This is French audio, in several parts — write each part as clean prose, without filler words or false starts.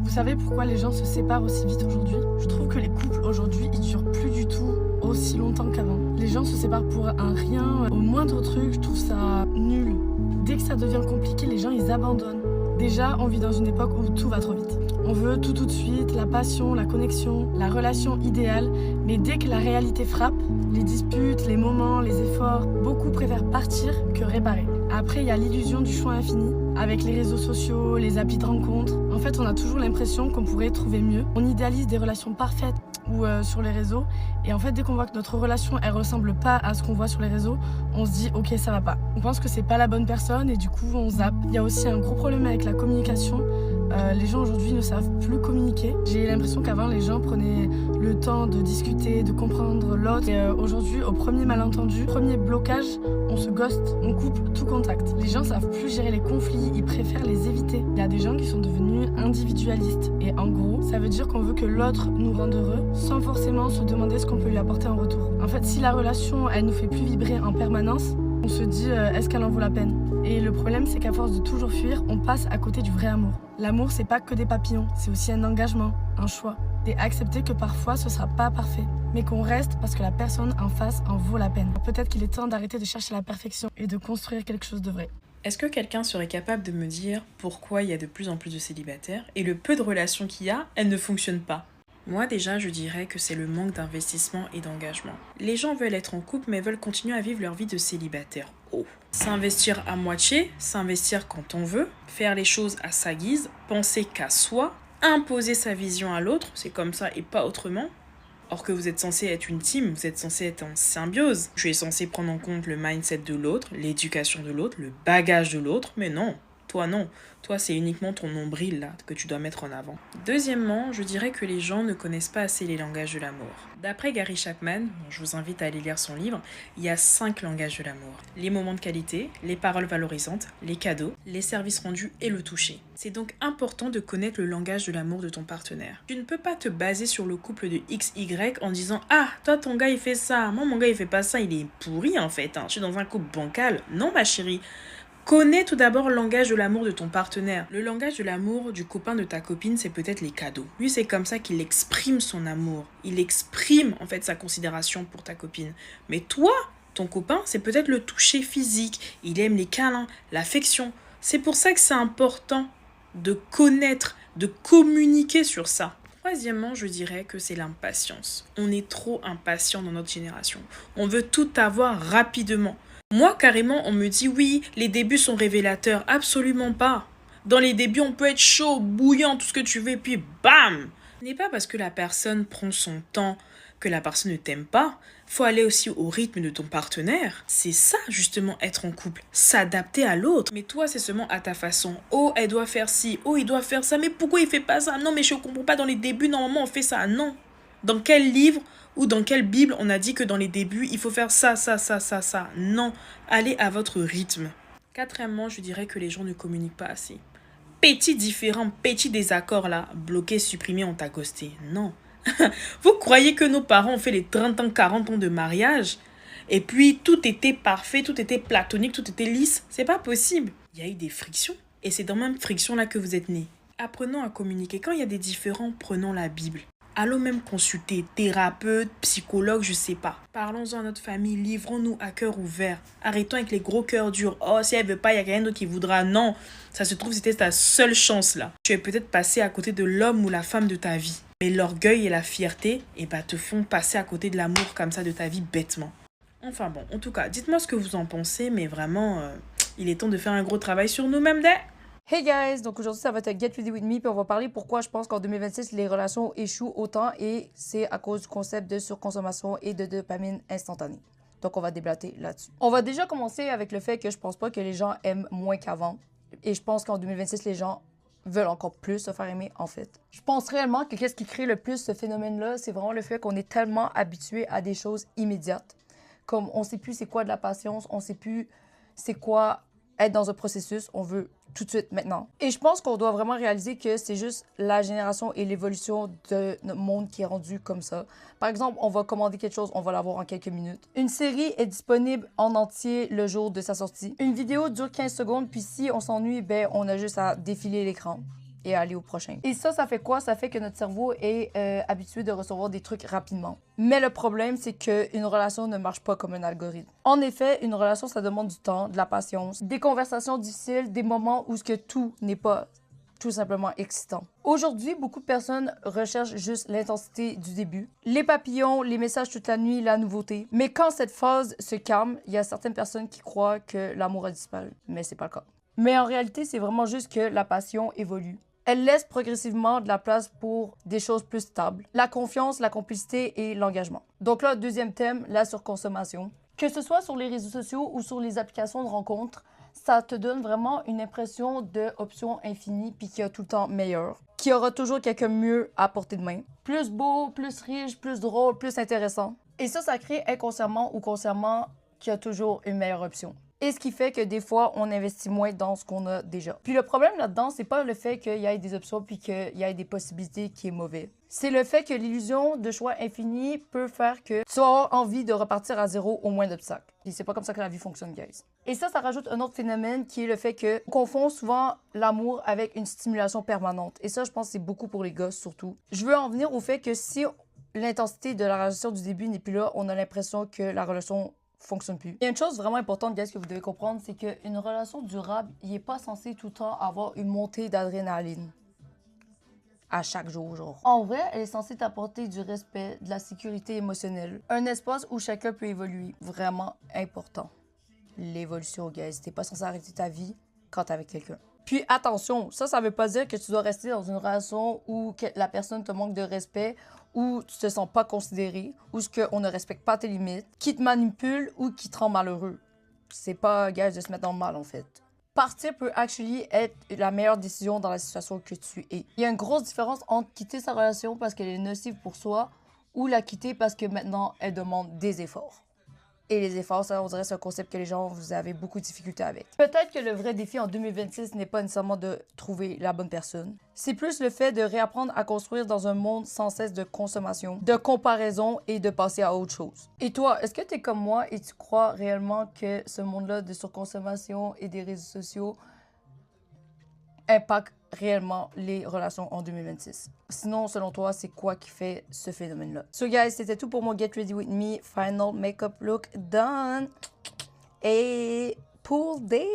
Vous savez pourquoi les gens se séparent aussi vite aujourd'hui? Je trouve que les couples aujourd'hui, ils durent plus du tout aussi longtemps qu'avant. Les gens se séparent pour un rien, au moindre truc, je trouve ça nul. Dès que ça devient compliqué, les gens, ils abandonnent. Déjà, on vit dans une époque où tout va trop vite. On veut tout de suite, la passion, la connexion, la relation idéale. Mais dès que la réalité frappe, les disputes, les moments, les efforts, beaucoup préfèrent partir que réparer. Après, il y a l'illusion du choix infini. Avec les réseaux sociaux, les applis de rencontres. En fait, on a toujours l'impression qu'on pourrait trouver mieux. On idéalise des relations parfaites ou sur les réseaux. Et en fait, dès qu'on voit que notre relation, elle ressemble pas à ce qu'on voit sur les réseaux, on se dit, ok, ça va pas. On pense que c'est pas la bonne personne et du coup, on zappe. Il y a aussi un gros problème avec la communication. Les gens aujourd'hui ne savent plus communiquer. J'ai l'impression qu'avant, les gens prenaient le temps de discuter, de comprendre l'autre. Et aujourd'hui, au premier malentendu, premier blocage, on se ghost, on coupe tout contact. Les gens savent plus gérer les conflits, ils préfèrent les éviter. Il y a des gens qui sont devenus individualistes. Et en gros, ça veut dire qu'on veut que l'autre nous rende heureux sans forcément se demander ce qu'on peut lui apporter en retour. En fait, si la relation, elle nous fait plus vibrer en permanence, on se dit est-ce qu'elle en vaut la peine? Et le problème, c'est qu'à force de toujours fuir, on passe à côté du vrai amour. L'amour, c'est pas que des papillons, c'est aussi un engagement, un choix. Et accepter que parfois, ce sera pas parfait, mais qu'on reste parce que la personne en face en vaut la peine. Peut-être qu'il est temps d'arrêter de chercher la perfection et de construire quelque chose de vrai. Est-ce que quelqu'un serait capable de me dire pourquoi il y a de plus en plus de célibataires et le peu de relations qu'il y a, elles ne fonctionnent pas? Moi déjà, je dirais que c'est le manque d'investissement et d'engagement. Les gens veulent être en couple mais veulent continuer à vivre leur vie de célibataire. Oh. S'investir à moitié, s'investir quand on veut, faire les choses à sa guise, penser qu'à soi, imposer sa vision à l'autre, c'est comme ça et pas autrement. Or que vous êtes censé être une team, vous êtes censé être en symbiose. Je suis censé prendre en compte le mindset de l'autre, l'éducation de l'autre, le bagage de l'autre, mais non. Toi, non. Toi, c'est uniquement ton nombril, là, que tu dois mettre en avant. Deuxièmement, je dirais que les gens ne connaissent pas assez les langages de l'amour. D'après Gary Chapman, je vous invite à aller lire son livre, il y a 5 langages de l'amour. Les moments de qualité, les paroles valorisantes, les cadeaux, les services rendus et le toucher. C'est donc important de connaître le langage de l'amour de ton partenaire. Tu ne peux pas te baser sur le couple de XY en disant « Ah, toi, ton gars, il fait ça. Moi, mon gars, il fait pas ça. Il est pourri, en fait. Je suis dans un couple bancal. » Non, ma chérie. Connais tout d'abord le langage de l'amour de ton partenaire. Le langage de l'amour du copain de ta copine, c'est peut-être les cadeaux. Lui, c'est comme ça qu'il exprime son amour. Il exprime en fait sa considération pour ta copine. Mais toi, ton copain, c'est peut-être le toucher physique. Il aime les câlins, l'affection. C'est pour ça que c'est important de connaître, de communiquer sur ça. Troisièmement, je dirais que c'est l'impatience. On est trop impatient dans notre génération. On veut tout avoir rapidement. Moi, carrément, on me dit oui, les débuts sont révélateurs. Absolument pas. Dans les débuts, on peut être chaud, bouillant, tout ce que tu veux, et puis bam! Ce n'est pas parce que la personne prend son temps que la personne ne t'aime pas. Faut aller aussi au rythme de ton partenaire. C'est ça, justement, être en couple. S'adapter à l'autre. Mais toi, c'est seulement à ta façon. Oh, elle doit faire ci. Oh, il doit faire ça. Mais pourquoi il fait pas ça? Non, mais je comprends pas. Dans les débuts, normalement, on fait ça. Non. Dans quel livre ou dans quelle Bible on a dit que dans les débuts, il faut faire ça? Non, allez à votre rythme. Quatrièmement, je dirais que les gens ne communiquent pas assez. Petit différent, petit désaccord là, bloqué, supprimé, on t'a ghosté. Non. Vous croyez que nos parents ont fait les 30 ans, 40 ans de mariage et puis tout était parfait, tout était platonique, tout était lisse? C'est pas possible. Il y a eu des frictions et c'est dans même friction là que vous êtes nés. Apprenons à communiquer. Quand il y a des différends, prenons la Bible. Allons même consulter thérapeute, psychologue, je sais pas. Parlons-en à notre famille, livrons-nous à cœur ouvert. Arrêtons avec les gros cœurs durs. Oh, si elle veut pas, il y a quelqu'un d'autre qui voudra. Non, ça se trouve, c'était ta seule chance là. Tu es peut-être passé à côté de l'homme ou la femme de ta vie. Mais l'orgueil et la fierté, te font passer à côté de l'amour comme ça de ta vie bêtement. Enfin bon, en tout cas, dites-moi ce que vous en pensez, mais vraiment, il est temps de faire un gros travail sur nous-mêmes dès... Hey guys, donc aujourd'hui ça va être Get Ready With Me, puis on va parler pourquoi je pense qu'en 2026 les relations échouent autant et c'est à cause du concept de surconsommation et de dopamine instantanée. Donc on va déblater là-dessus. On va déjà commencer avec le fait que je pense pas que les gens aiment moins qu'avant et je pense qu'en 2026 les gens veulent encore plus se faire aimer en fait. Je pense réellement que qu'est-ce qui crée le plus ce phénomène-là, c'est vraiment le fait qu'on est tellement habitué à des choses immédiates. Comme on sait plus c'est quoi de la patience, on sait plus c'est quoi être dans un processus, on veut tout de suite maintenant. Et je pense qu'on doit vraiment réaliser que c'est juste la génération et l'évolution de notre monde qui est rendu comme ça. Par exemple, on va commander quelque chose, on va l'avoir en quelques minutes. Une série est disponible en entier le jour de sa sortie. Une vidéo dure 15 secondes, puis si on s'ennuie, on a juste à défiler l'écran et aller au prochain. Et ça fait quoi? Ça fait que notre cerveau est habitué de recevoir des trucs rapidement. Mais le problème, c'est qu'une relation ne marche pas comme un algorithme. En effet, une relation, ça demande du temps, de la patience, des conversations difficiles, des moments où ce que tout n'est pas tout simplement excitant. Aujourd'hui, beaucoup de personnes recherchent juste l'intensité du début, les papillons, les messages toute la nuit, la nouveauté. Mais quand cette phase se calme, il y a certaines personnes qui croient que l'amour a disparu, mais c'est pas le cas. Mais en réalité, c'est vraiment juste que la passion évolue. Elle laisse progressivement de la place pour des choses plus stables, la confiance, la complicité et l'engagement. Donc là, deuxième thème, la surconsommation. Que ce soit sur les réseaux sociaux ou sur les applications de rencontres, ça te donne vraiment une impression d'options infinies puis qu'il y a tout le temps meilleur, qu'il y aura toujours quelqu'un mieux à portée de main. Plus beau, plus riche, plus drôle, plus intéressant. Et ça crée inconsciemment ou consciemment qu'il y a toujours une meilleure option. Et ce qui fait que des fois, on investit moins dans ce qu'on a déjà. Puis le problème là-dedans, c'est pas le fait qu'il y ait des options puis qu'il y ait des possibilités qui est mauvais. C'est le fait que l'illusion de choix infini peut faire que tu as envie de repartir à zéro au moins d'obstacles. Et c'est pas comme ça que la vie fonctionne, guys. Et ça rajoute un autre phénomène qui est le fait qu'on confond souvent l'amour avec une stimulation permanente. Et ça, je pense que c'est beaucoup pour les gosses surtout. Je veux en venir au fait que si l'intensité de la relation du début n'est plus là, on a l'impression que la relation fonctionne plus. Il y a une chose vraiment importante, guys, que vous devez comprendre, c'est qu'une relation durable, il n'est pas censé tout le temps avoir une montée d'adrénaline à chaque jour, genre. En vrai, elle est censée t'apporter du respect, de la sécurité émotionnelle, un espace où chacun peut évoluer. Vraiment important. L'évolution, guys. T'es pas censé arrêter ta vie quand t'es avec quelqu'un. Puis attention, ça veut pas dire que tu dois rester dans une relation où la personne te manque de respect, où tu te sens pas considéré, où on ne respecte pas tes limites, qui te manipule ou qui te rend malheureux. C'est pas, guys, de se mettre dans le mal, en fait. Partir peut actually être la meilleure décision dans la situation que tu es. Il y a une grosse différence entre quitter sa relation parce qu'elle est nocive pour soi ou la quitter parce que maintenant, elle demande des efforts. Et les efforts, ça, on dirait, c'est un concept que les gens, vous avez beaucoup de difficultés avec. Peut-être que le vrai défi en 2026 n'est pas nécessairement de trouver la bonne personne. C'est plus le fait de réapprendre à construire dans un monde sans cesse de consommation, de comparaison et de passer à autre chose. Et toi, est-ce que tu es comme moi et tu crois réellement que ce monde-là de surconsommation et des réseaux sociaux impacte réellement les relations en 2026? Sinon, selon toi, c'est quoi qui fait ce phénomène-là? So guys, c'était tout pour mon Get Ready With Me Final Makeup Look done. Et pour day.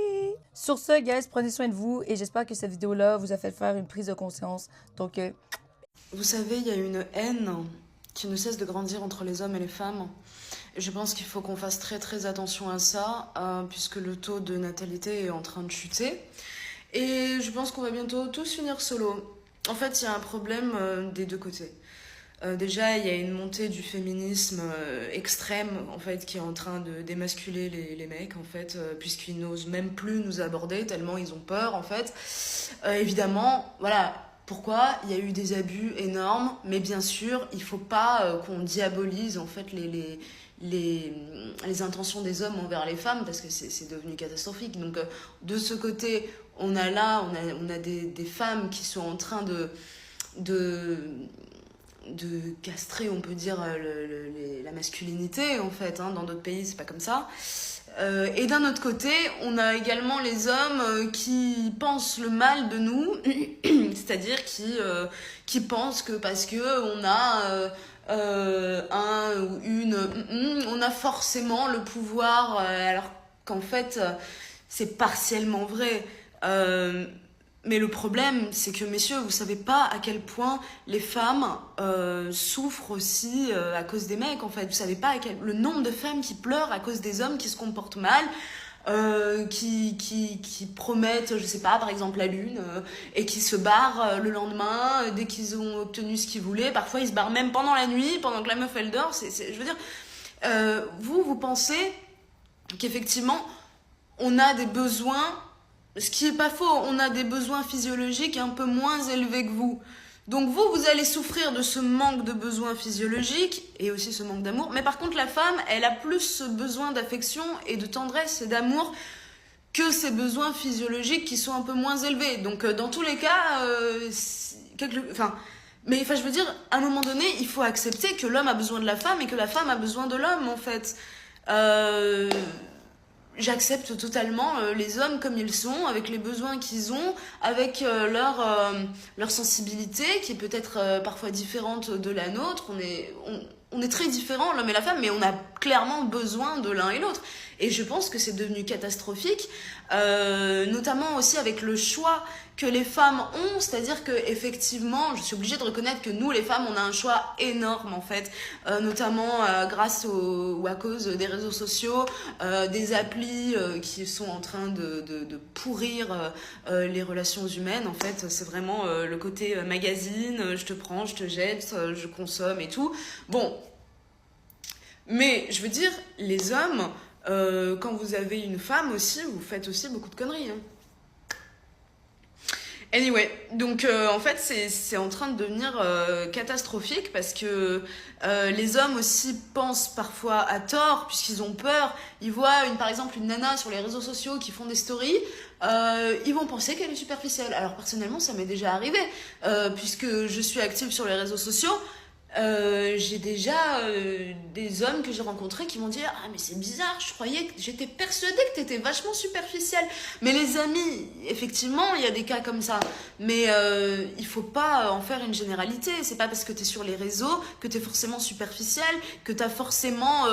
Sur ce, guys, prenez soin de vous et j'espère que cette vidéo-là vous a fait faire une prise de conscience. Donc, vous savez, il y a une haine qui ne cesse de grandir entre les hommes et les femmes. Et je pense qu'il faut qu'on fasse très très attention à ça, puisque le taux de natalité est en train de chuter. Et je pense qu'on va bientôt tous finir solo. En fait, il y a un problème des deux côtés. Déjà, il y a une montée du féminisme extrême, en fait, qui est en train de démasculer les mecs, en fait, puisqu'ils n'osent même plus nous aborder, tellement ils ont peur, en fait. Évidemment, voilà, pourquoi? Il y a eu des abus énormes, mais bien sûr, il faut pas qu'on diabolise, en fait, les intentions des hommes envers les femmes, parce que c'est devenu catastrophique. Donc, de ce côté, on a des femmes qui sont en train de castrer, on peut dire, la masculinité, en fait. Hein. Dans d'autres pays, c'est pas comme ça. Et d'un autre côté, on a également les hommes qui pensent le mal de nous, c'est-à-dire qui pensent que parce que on a un ou une, on a forcément le pouvoir, alors qu'en fait, c'est partiellement vrai. Mais le problème, c'est que, messieurs, vous savez pas à quel point les femmes souffrent aussi à cause des mecs, en fait. Vous savez pas le nombre de femmes qui pleurent à cause des hommes qui se comportent mal, qui promettent, je sais pas, par exemple la lune, et qui se barrent le lendemain dès qu'ils ont obtenu ce qu'ils voulaient. Parfois, ils se barrent même pendant la nuit, pendant que la meuf, elle dort. Je veux dire, vous pensez qu'effectivement, on a des besoins. Ce qui est pas faux, on a des besoins physiologiques un peu moins élevés que vous. Donc vous allez souffrir de ce manque de besoins physiologiques et aussi ce manque d'amour. Mais par contre, la femme, elle a plus ce besoin d'affection et de tendresse et d'amour que ses besoins physiologiques qui sont un peu moins élevés. Donc dans tous les cas, je veux dire, à un moment donné, il faut accepter que l'homme a besoin de la femme et que la femme a besoin de l'homme, en fait. j'accepte totalement les hommes comme ils sont, avec les besoins qu'ils ont, avec leur sensibilité qui est peut-être parfois différente de la nôtre. On est très différents, l'homme et la femme, mais on a clairement besoin de l'un et l'autre. Et je pense que c'est devenu catastrophique, notamment aussi avec le choix que les femmes ont, c'est-à-dire que effectivement, je suis obligée de reconnaître que nous, les femmes, on a un choix énorme en fait, notamment grâce ou à cause des réseaux sociaux, des applis qui sont en train de pourrir les relations humaines. En fait, c'est vraiment le côté magazine, je te prends, je te jette, je consomme et tout. Bon, mais je veux dire, les hommes, quand vous avez une femme aussi, vous faites aussi beaucoup de conneries. Hein. Anyway, donc en fait c'est en train de devenir catastrophique parce que les hommes aussi pensent parfois à tort puisqu'ils ont peur. Ils voient par exemple une nana sur les réseaux sociaux qui font des stories, ils vont penser qu'elle est superficielle. Alors personnellement ça m'est déjà arrivé puisque je suis active sur les réseaux sociaux. J'ai déjà des hommes que j'ai rencontrés qui m'ont dit ah mais c'est bizarre, j'étais persuadée que t'étais vachement superficielle. Mais les amis, effectivement il y a des cas comme ça, mais il faut pas en faire une généralité. C'est pas parce que t'es sur les réseaux que t'es forcément superficielle, que t'as forcément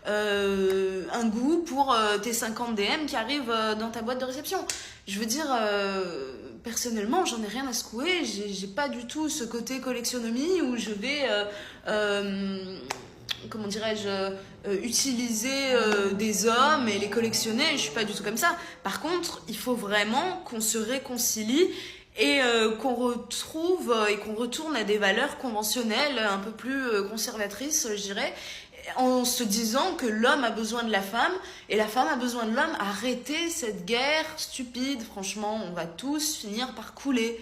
un goût pour tes 50 DM qui arrivent dans ta boîte de réception. Je veux dire, personnellement, j'en ai rien à secouer. J'ai pas du tout ce côté collectionnomie où je vais, comment dirais-je, utiliser des hommes et les collectionner. Je suis pas du tout comme ça. Par contre, il faut vraiment qu'on se réconcilie et qu'on retrouve et qu'on retourne à des valeurs conventionnelles, un peu plus conservatrices, je dirais, en se disant que l'homme a besoin de la femme et la femme a besoin de l'homme. Arrêtez cette guerre stupide, franchement, on va tous finir par couler.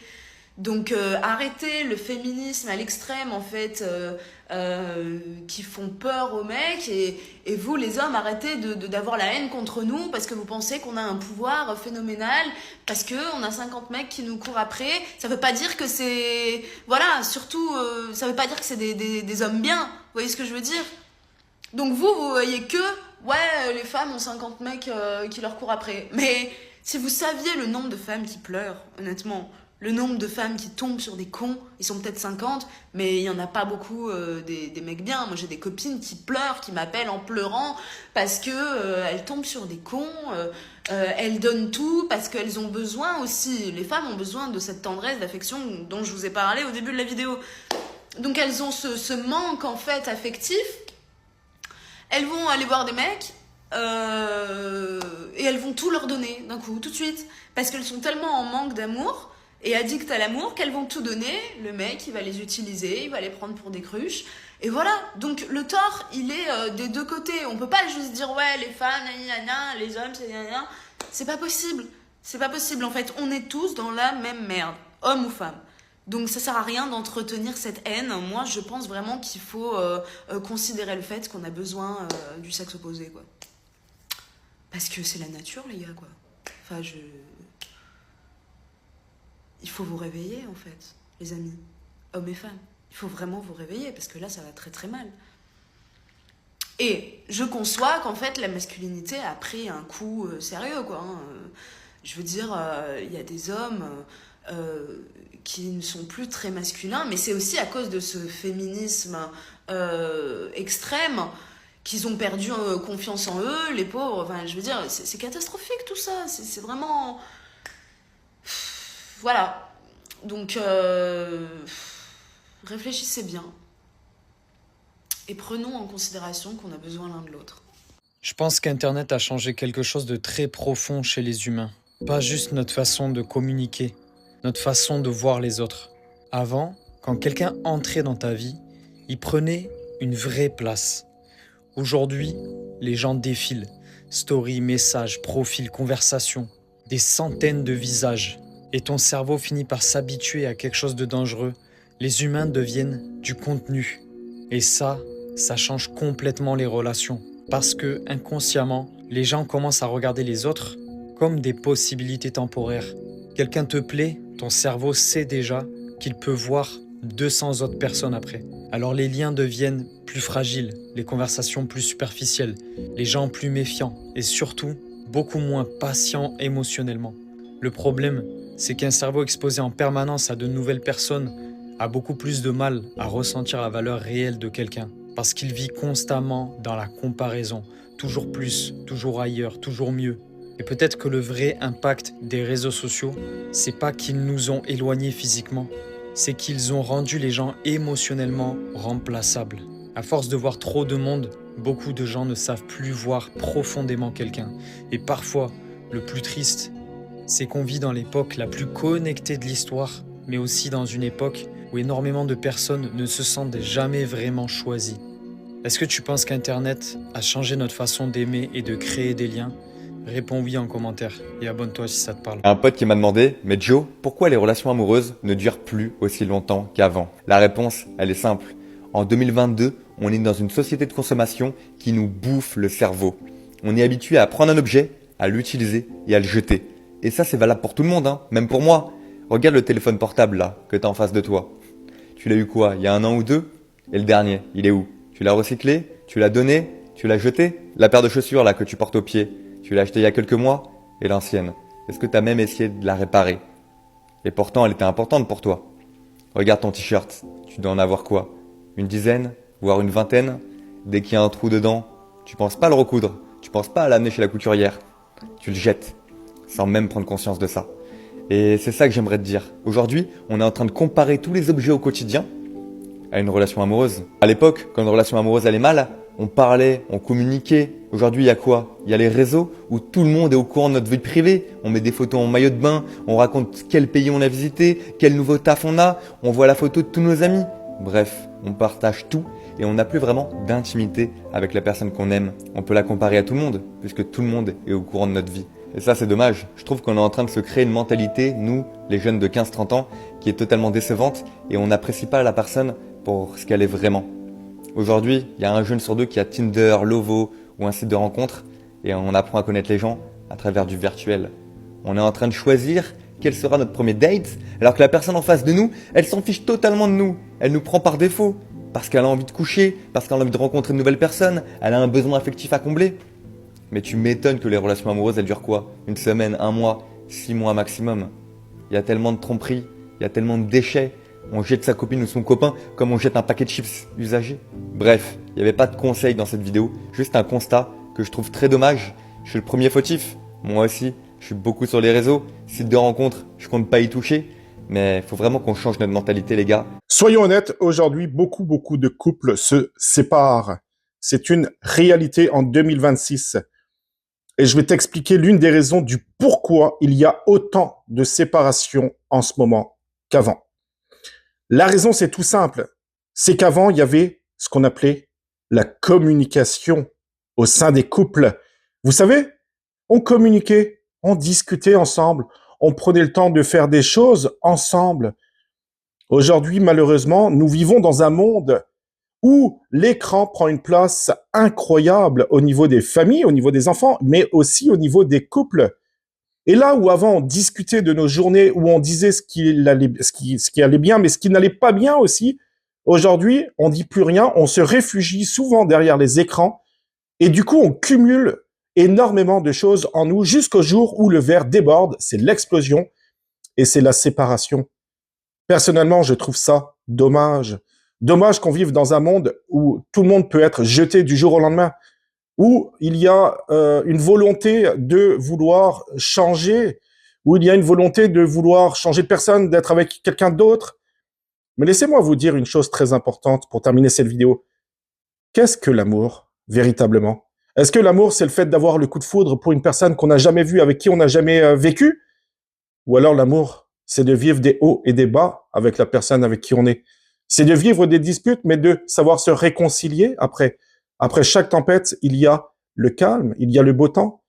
Donc arrêtez le féminisme à l'extrême en fait, qui font peur aux mecs, et vous les hommes arrêtez d'avoir la haine contre nous parce que vous pensez qu'on a un pouvoir phénoménal, parce qu'on a 50 mecs qui nous courent après. Ça veut pas dire que c'est... Voilà, surtout ça veut pas dire que c'est des hommes bien, vous voyez ce que je veux dire? Donc vous voyez que, ouais, les femmes ont 50 mecs qui leur courent après. Mais si vous saviez le nombre de femmes qui pleurent, honnêtement, le nombre de femmes qui tombent sur des cons, ils sont peut-être 50, mais il y en a pas beaucoup des mecs bien. Moi j'ai des copines qui pleurent, qui m'appellent en pleurant parce que elles tombent sur des cons, elles donnent tout parce qu'elles ont besoin aussi. Les femmes ont besoin de cette tendresse, d'affection dont je vous ai parlé au début de la vidéo. Donc elles ont ce manque en fait affectif. Elles vont aller voir des mecs et elles vont tout leur donner d'un coup, tout de suite. Parce qu'elles sont tellement en manque d'amour et addictes à l'amour qu'elles vont tout donner. Le mec, il va les utiliser, il va les prendre pour des cruches. Et voilà, donc le tort, il est des deux côtés. On peut pas juste dire, ouais, les femmes, les hommes, c'est gna. C'est pas possible. C'est pas possible, en fait. On est tous dans la même merde, homme ou femme. Donc ça sert à rien d'entretenir cette haine. Moi, je pense vraiment qu'il faut considérer le fait qu'on a besoin du sexe opposé, quoi. Parce que c'est la nature, les gars, quoi. Enfin, il faut vous réveiller, en fait, les amis, hommes et femmes. Il faut vraiment vous réveiller, parce que là, ça va très très mal. Et je conçois qu'en fait, la masculinité a pris un coup sérieux, quoi. Hein. Je veux dire, il y a des hommes... qui ne sont plus très masculins, mais c'est aussi à cause de ce féminisme extrême qu'ils ont perdu confiance en eux, les pauvres. Enfin, je veux dire, c'est catastrophique tout ça, c'est vraiment... Voilà. Donc, réfléchissez bien. Et prenons en considération qu'on a besoin l'un de l'autre. Je pense qu'Internet a changé quelque chose de très profond chez les humains. Pas juste notre façon de communiquer, notre façon de voir les autres. Avant, quand quelqu'un entrait dans ta vie, il prenait une vraie place. Aujourd'hui, les gens défilent. Stories, messages, profils, conversations. Des centaines de visages. Et ton cerveau finit par s'habituer à quelque chose de dangereux. Les humains deviennent du contenu. Et ça change complètement les relations. Parce que, inconsciemment, les gens commencent à regarder les autres comme des possibilités temporaires. Quelqu'un te plaît, ton cerveau sait déjà qu'il peut voir 200 autres personnes après. Alors les liens deviennent plus fragiles, les conversations plus superficielles, les gens plus méfiants et surtout beaucoup moins patients émotionnellement. Le problème, c'est qu'un cerveau exposé en permanence à de nouvelles personnes a beaucoup plus de mal à ressentir la valeur réelle de quelqu'un, parce qu'il vit constamment dans la comparaison, toujours plus, toujours ailleurs, toujours mieux. Et peut-être que le vrai impact des réseaux sociaux, c'est pas qu'ils nous ont éloignés physiquement, c'est qu'ils ont rendu les gens émotionnellement remplaçables. À force de voir trop de monde, beaucoup de gens ne savent plus voir profondément quelqu'un. Et parfois, le plus triste, c'est qu'on vit dans l'époque la plus connectée de l'histoire, mais aussi dans une époque où énormément de personnes ne se sentent jamais vraiment choisies. Est-ce que tu penses qu'Internet a changé notre façon d'aimer et de créer des liens ? Réponds oui en commentaire et abonne-toi si ça te parle. Un pote qui m'a demandé, mais Joe, pourquoi les relations amoureuses ne durent plus aussi longtemps qu'avant? La réponse, elle est simple. En 2022, on est dans une société de consommation qui nous bouffe le cerveau. On est habitué à prendre un objet, à l'utiliser et à le jeter. Et ça, c'est valable pour tout le monde, hein, même pour moi. Regarde le téléphone portable là, que t'as en face de toi. Tu l'as eu quoi, il y a 1 an ou 2? Et le dernier, il est où? Tu l'as recyclé? Tu l'as donné? Tu l'as jeté? La paire de chaussures là que tu portes au pied, tu l'as achetée il y a quelques mois? Et l'ancienne, est-ce que t'as même essayé de la réparer? Et pourtant, elle était importante pour toi. Regarde ton t-shirt, tu dois en avoir quoi? Une dizaine? Voire une vingtaine? Dès qu'il y a un trou dedans, tu penses pas à le recoudre, tu penses pas à l'amener chez la couturière. Tu le jettes, sans même prendre conscience de ça. Et c'est ça que j'aimerais te dire. Aujourd'hui, on est en train de comparer tous les objets au quotidien à une relation amoureuse. À l'époque, quand une relation amoureuse allait mal, on parlait, on communiquait. Aujourd'hui, il y a quoi? Il y a les réseaux où tout le monde est au courant de notre vie privée. On met des photos en maillot de bain, on raconte quel pays on a visité, quel nouveau taf on a, on voit la photo de tous nos amis. Bref, on partage tout et on n'a plus vraiment d'intimité avec la personne qu'on aime. On peut la comparer à tout le monde, puisque tout le monde est au courant de notre vie. Et ça, c'est dommage. Je trouve qu'on est en train de se créer une mentalité, nous, les jeunes de 15-30 ans, qui est totalement décevante et on n'apprécie pas la personne pour ce qu'elle est vraiment. Aujourd'hui, il y a un jeune sur 2 qui a Tinder, Lovo ou un site de rencontre et on apprend à connaître les gens à travers du virtuel. On est en train de choisir quel sera notre premier date alors que la personne en face de nous, elle s'en fiche totalement de nous. Elle nous prend par défaut parce qu'elle a envie de coucher, parce qu'elle a envie de rencontrer une nouvelle personne, elle a un besoin affectif à combler. Mais tu m'étonnes que les relations amoureuses, elles durent quoi? 1 semaine, 1 mois, 6 mois maximum. Il y a tellement de tromperies, il y a tellement de déchets. On jette sa copine ou son copain comme on jette un paquet de chips usagés. Bref, il n'y avait pas de conseil dans cette vidéo, juste un constat que je trouve très dommage. Je suis le premier fautif, moi aussi, je suis beaucoup sur les réseaux, sites de rencontres, je compte pas y toucher. Mais il faut vraiment qu'on change notre mentalité, les gars. Soyons honnêtes, aujourd'hui, beaucoup de couples se séparent. C'est une réalité en 2026. Et je vais t'expliquer l'une des raisons du pourquoi il y a autant de séparations en ce moment qu'avant. La raison, c'est tout simple. C'est qu'avant, il y avait ce qu'on appelait la communication au sein des couples. Vous savez, on communiquait, on discutait ensemble, on prenait le temps de faire des choses ensemble. Aujourd'hui, malheureusement, nous vivons dans un monde où l'écran prend une place incroyable au niveau des familles, au niveau des enfants, mais aussi au niveau des couples. Et là où avant on discutait de nos journées, où on disait ce qui allait bien, mais ce qui n'allait pas bien aussi, aujourd'hui, on dit plus rien, on se réfugie souvent derrière les écrans, et du coup, on cumule énormément de choses en nous jusqu'au jour où le verre déborde, c'est l'explosion, et c'est la séparation. Personnellement, je trouve ça dommage. Dommage qu'on vive dans un monde où tout le monde peut être jeté du jour au lendemain, où il y a une volonté de vouloir changer, où il y a une volonté de vouloir changer de personne, d'être avec quelqu'un d'autre. Mais laissez-moi vous dire une chose très importante pour terminer cette vidéo. Qu'est-ce que l'amour, véritablement? Est-ce que l'amour, c'est le fait d'avoir le coup de foudre pour une personne qu'on n'a jamais vue, avec qui on n'a jamais vécu? Ou alors l'amour, c'est de vivre des hauts et des bas avec la personne avec qui on est? C'est de vivre des disputes, mais de savoir se réconcilier après. Après chaque tempête, il y a le calme, il y a le beau temps.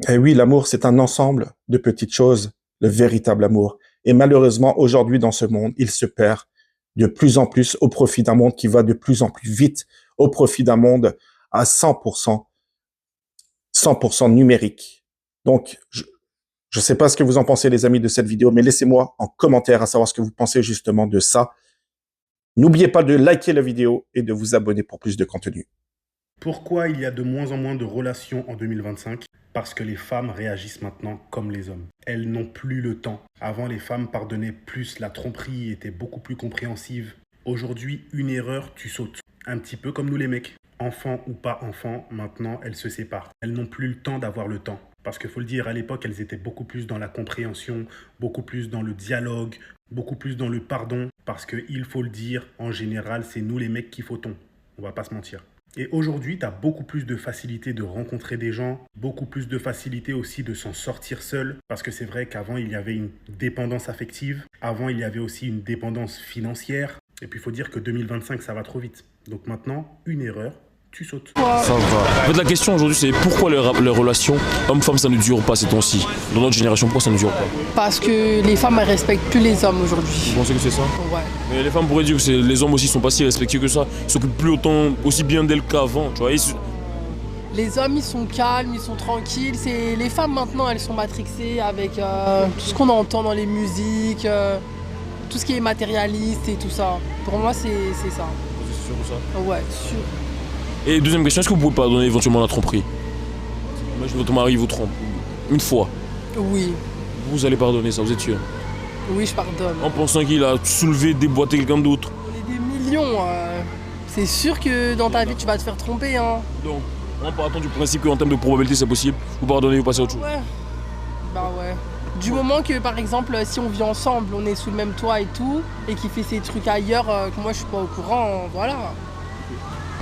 Et oui, l'amour, c'est un ensemble de petites choses, le véritable amour. Et malheureusement, aujourd'hui, dans ce monde, il se perd de plus en plus au profit d'un monde qui va de plus en plus vite, au profit d'un monde à 100% numérique. Donc, je ne sais pas ce que vous en pensez, les amis, de cette vidéo, mais laissez-moi en commentaire à savoir ce que vous pensez justement de ça. N'oubliez pas de liker la vidéo et de vous abonner pour plus de contenu. Pourquoi il y a de moins en moins de relations en 2025? Parce que les femmes réagissent maintenant comme les hommes. Elles n'ont plus le temps. Avant, les femmes pardonnaient plus, la tromperie était beaucoup plus compréhensive. Aujourd'hui, une erreur, tu sautes. Un petit peu comme nous les mecs. Enfants ou pas enfants, maintenant, elles se séparent. Elles n'ont plus le temps d'avoir le temps. Parce qu'il faut le dire, à l'époque, elles étaient beaucoup plus dans la compréhension, beaucoup plus dans le dialogue, beaucoup plus dans le pardon. Parce qu'il faut le dire, en général, c'est nous les mecs qui fautons. On va pas se mentir. Et aujourd'hui, tu as beaucoup plus de facilité de rencontrer des gens, beaucoup plus de facilité aussi de s'en sortir seul, parce que c'est vrai qu'avant, il y avait une dépendance affective, avant, il y avait aussi une dépendance financière, et puis il faut dire que 2025, ça va trop vite. Donc maintenant, une erreur, tu sautes. Ça va. En fait, la question aujourd'hui, c'est pourquoi les relations hommes-femmes, ça ne dure pas ces temps-ci? Dans notre génération, pourquoi ça ne dure pas? Parce que les femmes, elles respectent plus les hommes aujourd'hui. Vous pensez que c'est ça? Ouais. Mais les femmes pourraient dire que les hommes aussi sont pas si respectueux que ça. Ils s'occupent plus autant, aussi bien d'elles qu'avant, tu vois. Les hommes, ils sont calmes, ils sont tranquilles. Les femmes, maintenant, elles sont matrixées avec tout ce qu'on entend dans les musiques, tout ce qui est matérialiste et tout ça. Pour moi, c'est ça. C'est sûr de ça? Ouais, sûr. Et deuxième question, est-ce que vous pouvez pardonner éventuellement la tromperie? Imagine votre mari vous trompe. Une fois. Oui. Vous allez pardonner ça, vous êtes sûr? Oui, je pardonne. En pensant qu'il a soulevé, déboîté quelqu'un d'autre? On est des millions. C'est sûr que dans ta vie, tu vas te faire tromper. Hein. Donc, on part du principe qu'en termes de probabilité, c'est possible. Vous pardonnez, vous passez à autre chose? Ouais. Bah ouais. Du moment que, par exemple, si on vit ensemble, on est sous le même toit et tout, et qu'il fait ses trucs ailleurs, que moi je suis pas au courant, voilà.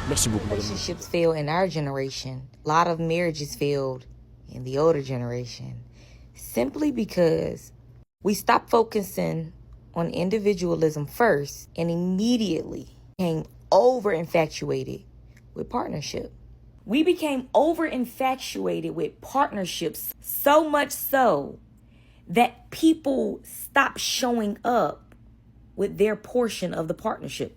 Merci beaucoup, madame. Relationships fail in our generation. A lot of marriages failed in the older generation. Simply because we stopped focusing on individualism first and immediately became over-infatuated with partnership. We became over-infatuated with partnerships so much so that people stopped showing up with their portion of the partnership.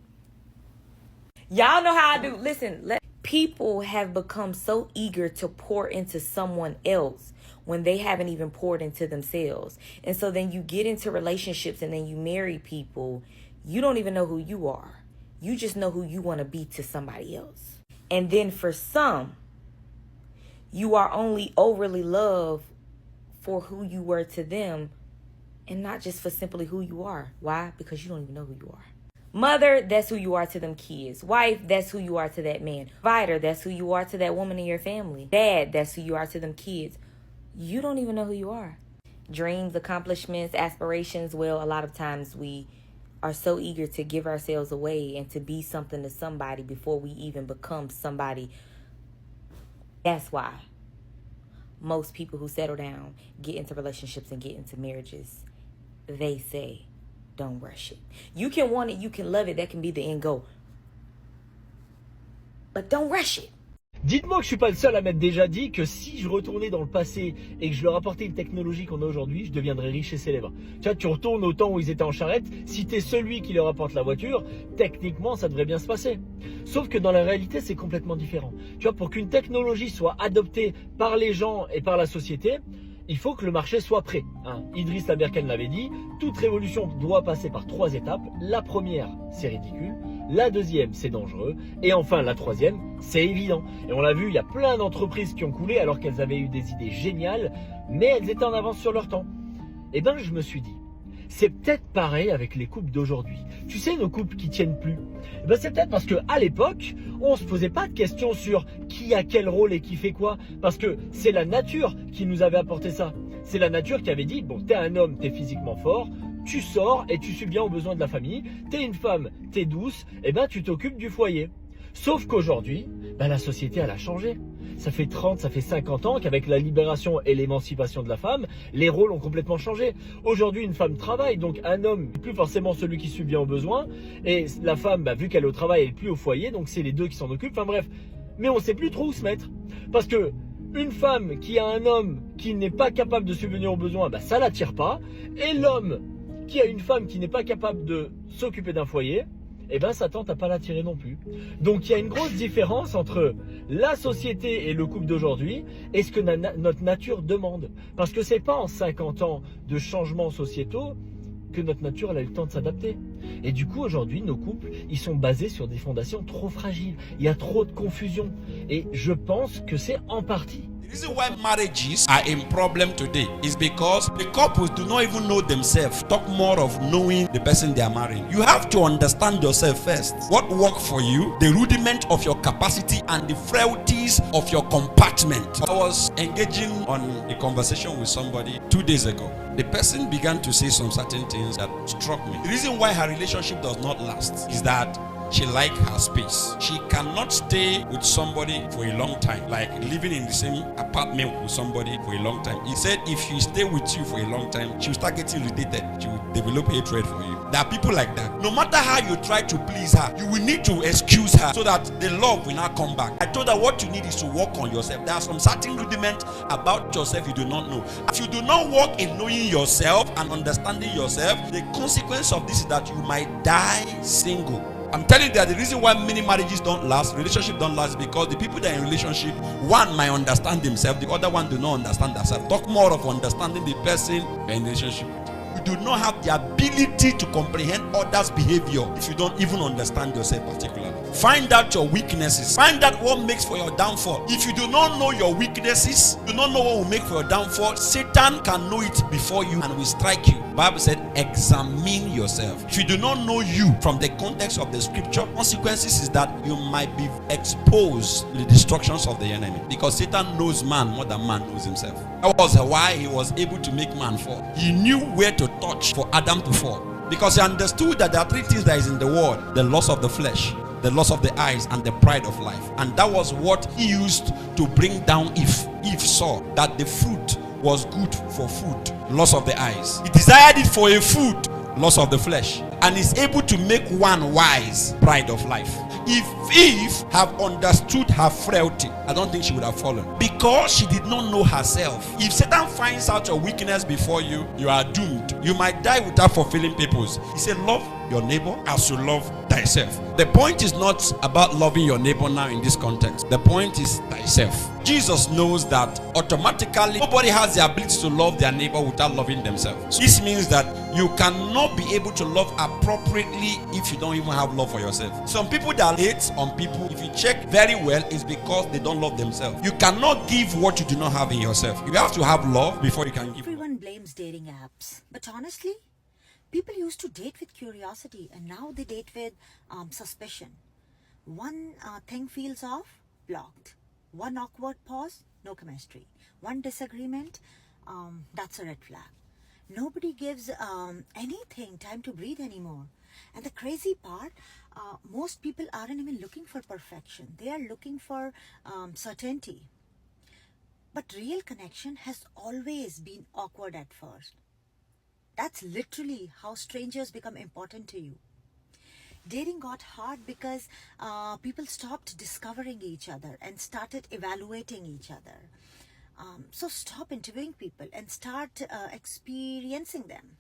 Y'all know how I do. Listen, people have become so eager to pour into someone else when they haven't even poured into themselves. And so then you get into relationships and then you marry people. You don't even know who you are. You just know who you want to be to somebody else. And then for some, you are only overly loved for who you were to them and not just for simply who you are. Why? Because you don't even know who you are. Mother, that's who you are to them kids. Wife, that's who you are to that man. Provider, that's who you are to that woman in your family. Dad, that's who you are to them kids. You don't even know who you are. Dreams, accomplishments, aspirations, well, a lot of times we are so eager to give ourselves away and to be something to somebody before we even become somebody. That's why most people who settle down, get into relationships and get into marriages, they say, don't rush it. You can want it, you can love it, that can be the end goal. But don't rush it. Dites-moi que je suis pas le seul à m'être déjà dit que si je retournais dans le passé et que je leur apportais une technologie qu'on a aujourd'hui, je deviendrais riche et célèbre. Tu vois, tu retournes au temps où ils étaient en charrette, si t'es celui qui leur apporte la voiture, techniquement ça devrait bien se passer. Sauf que dans la réalité c'est complètement différent. Tu vois, pour qu'une technologie soit adoptée par les gens et par la société, il faut que le marché soit prêt. Idriss Aberkan l'avait dit, toute révolution doit passer par 3 étapes. La première, c'est ridicule. La deuxième, c'est dangereux. Et enfin, la troisième, c'est évident. Et on l'a vu, il y a plein d'entreprises qui ont coulé alors qu'elles avaient eu des idées géniales, mais elles étaient en avance sur leur temps. Et ben, je me suis dit, c'est peut-être pareil avec les couples d'aujourd'hui. Tu sais, nos couples qui tiennent plus. Eh ben, c'est peut-être parce qu'à l'époque, on se posait pas de questions sur qui a quel rôle et qui fait quoi. Parce que c'est la nature qui nous avait apporté ça. C'est la nature qui avait dit, bon, t'es un homme, t'es physiquement fort, tu sors et tu subviens aux besoins de la famille. T'es une femme, t'es douce, et ben tu t'occupes du foyer. Sauf qu'aujourd'hui, la société elle a changé. Ça fait 30, ça fait 50 ans qu'avec la libération et l'émancipation de la femme, les rôles ont complètement changé. Aujourd'hui, une femme travaille, donc un homme n'est plus forcément celui qui subvient aux besoins. Et la femme, vu qu'elle est au travail, elle n'est plus au foyer, donc c'est les deux qui s'en occupent. Enfin bref, mais on ne sait plus trop où se mettre. Parce que une femme qui a un homme qui n'est pas capable de subvenir aux besoins, ça l'attire pas. Et l'homme qui a une femme qui n'est pas capable de s'occuper d'un foyer, ça tente à pas l'attirer non plus. Donc il y a une grosse différence entre la société et le couple d'aujourd'hui et ce que notre nature demande. Parce que c'est pas en 50 ans de changements sociétaux que notre nature elle a eu le temps de s'adapter. Et du coup aujourd'hui nos couples ils sont basés sur des fondations trop fragiles. Il y a trop de confusion. Et je pense que c'est en partie The reason why marriages are in problem today is because the couples do not even know themselves. Talk more of knowing the person they are marrying. You have to understand yourself first. What works for you, the rudiment of your capacity and the frailties of your compartment. I was engaging on a conversation with somebody 2 days ago. The person began to say some certain things that struck me. The reason why her relationship does not last is that she likes her space. She cannot stay with somebody for a long time, like living in the same apartment with somebody for a long time. He said if she stay with you for a long time, she will start getting irritated. She will develop hatred for you. There are people like that. No matter how you try to please her, you will need to excuse her so that the love will not come back. I told her what you need is to work on yourself. There are some certain rudiments about yourself you do not know. If you do not work in knowing yourself and understanding yourself, the consequence of this is that you might die single. I'm telling you that the reason why many marriages don't last, relationships don't last, because the people that are in relationship, one might understand themselves, the other one do not understand themselves. Talk more of understanding the person you're in relationship with. You do not have the ability to comprehend others' behavior if you don't even understand yourself particularly. Find out your weaknesses. Find out what makes for your downfall. If you do not know your weaknesses, you do not know what will make for your downfall, Satan can know it before you and will strike you. The Bible said, examine yourself. If you do not know you from the context of the scripture, consequences is that you might be exposed to the destructions of the enemy. Because Satan knows man more than man knows himself. That was why he was able to make man fall. He knew where to touch for Adam to fall. Because he understood that there are three things that is in the world: the loss of the flesh, the loss of the eyes, and the pride of life. And that was what he used to bring down Eve. Eve saw that the fruit was good for food, loss of the eyes. He desired it for a food, loss of the flesh, and is able to make one wise, pride of life. If Eve have understood her frailty, I don't think she would have fallen, because she did not know herself. If Satan finds out your weakness before you, you are doomed. You might die without fulfilling purpose. He said, love your neighbor as you love thyself. The point is not about loving your neighbor now in this context. The point is thyself. Jesus knows that automatically nobody has the ability to love their neighbor without loving themselves. This means that you cannot be able to love appropriately if you don't even have love for yourself. Some people that hate on people, if you check very well, is because they don't love themselves. You cannot give what you do not have in yourself. You have to have love before you can give. Everyone blames dating apps, but honestly, people used to date with curiosity and now they date with suspicion. One thing feels off, blocked. One awkward pause, no chemistry. One disagreement, that's a red flag. Nobody gives anything time to breathe anymore. And the crazy part, most people aren't even looking for perfection. They are looking for certainty. But real connection has always been awkward at first. That's literally how strangers become important to you. Dating got hard because people stopped discovering each other and started evaluating each other. So stop interviewing people and start experiencing them.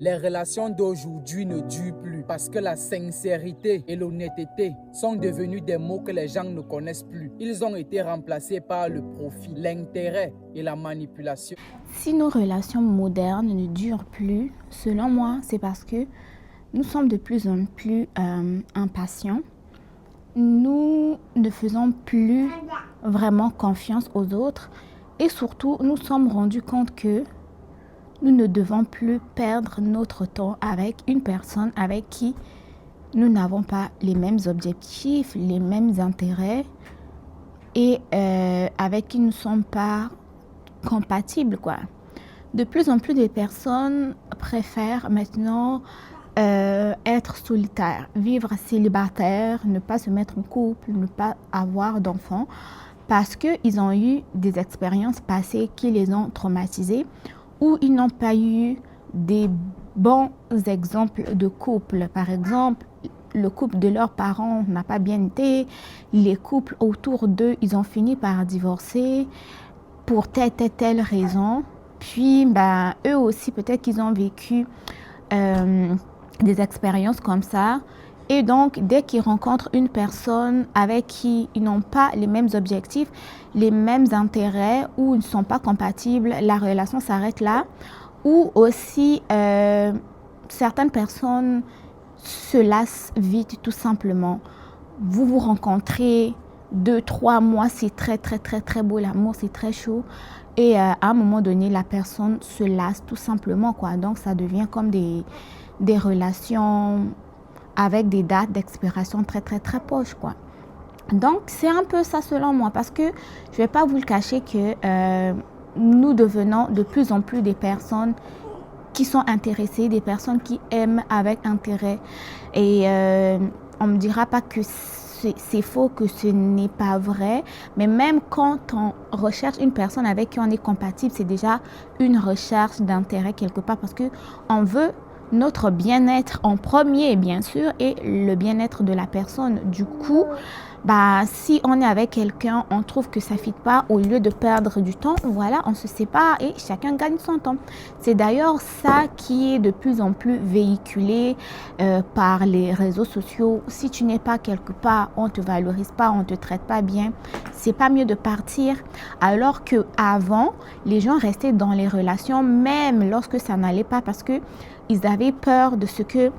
Les relations d'aujourd'hui ne durent plus parce que la sincérité et l'honnêteté sont devenus des mots que les gens ne connaissent plus. Ils ont été remplacés par le profit, l'intérêt et la manipulation. Si nos relations modernes ne durent plus, selon moi, c'est parce que nous sommes de plus en plus impatients. Nous ne faisons plus vraiment confiance aux autres et surtout, nous sommes rendus compte que nous ne devons plus perdre notre temps avec une personne avec qui nous n'avons pas les mêmes objectifs, les mêmes intérêts et avec qui nous ne sommes pas compatibles, quoi. De plus en plus de personnes préfèrent maintenant être solitaire, vivre célibataire, ne pas se mettre en couple, ne pas avoir d'enfants parce qu'ils ont eu des expériences passées qui les ont traumatisés ou ils n'ont pas eu des bons exemples de couple. Par exemple, le couple de leurs parents n'a pas bien été, les couples autour d'eux, ils ont fini par divorcer pour telle raison. Puis, eux aussi, peut-être qu'ils ont vécu des expériences comme ça. Et donc, dès qu'ils rencontrent une personne avec qui ils n'ont pas les mêmes objectifs, les mêmes intérêts, ou ils ne sont pas compatibles, la relation s'arrête là. Ou aussi, certaines personnes se lassent vite, tout simplement. Vous vous rencontrez, 2-3 mois, c'est très, très, très, très beau. L'amour, c'est très chaud. Et à un moment donné, la personne se lasse tout simplement, quoi. Donc, ça devient comme des relations avec des dates d'expiration très, très, très proches, quoi. Donc, c'est un peu ça selon moi. Parce que je ne vais pas vous le cacher que nous devenons de plus en plus des personnes qui sont intéressées, des personnes qui aiment avec intérêt. Et on ne me dira pas que c'est faux, que ce n'est pas vrai. Mais même quand on recherche une personne avec qui on est compatible, c'est déjà une recherche d'intérêt quelque part parce qu'on veut notre bien-être en premier, bien sûr, et le bien-être de la personne. Du coup, si on est avec quelqu'un, on trouve que ça ne fit pas, au lieu de perdre du temps, voilà, on se sépare et chacun gagne son temps. C'est d'ailleurs ça qui est de plus en plus véhiculé par les réseaux sociaux. Si tu n'es pas quelque part, on ne te valorise pas, on ne te traite pas bien, c'est pas mieux de partir. Alors qu'avant, les gens restaient dans les relations, même lorsque ça n'allait pas, parce qu'ils avaient peur de ce que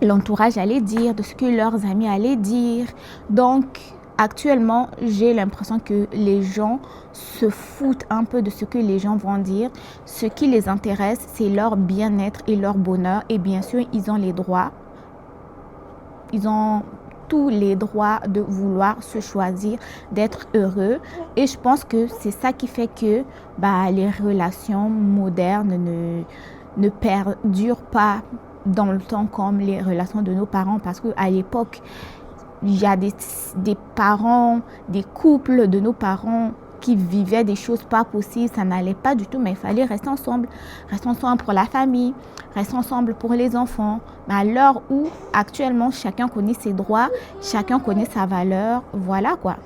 l'entourage allait dire, de ce que leurs amis allaient dire. Donc, actuellement, j'ai l'impression que les gens se foutent un peu de ce que les gens vont dire. Ce qui les intéresse, c'est leur bien-être et leur bonheur. Et bien sûr, ils ont les droits. Ils ont tous les droits de vouloir se choisir, d'être heureux. Et je pense que c'est ça qui fait que les relations modernes ne perdurent pas dans le temps comme les relations de nos parents, parce qu'à l'époque, il y a des parents, des couples de nos parents qui vivaient des choses pas possibles, ça n'allait pas du tout, mais il fallait rester ensemble pour la famille, rester ensemble pour les enfants. Mais à l'heure où actuellement chacun connaît ses droits, chacun connaît sa valeur, voilà quoi.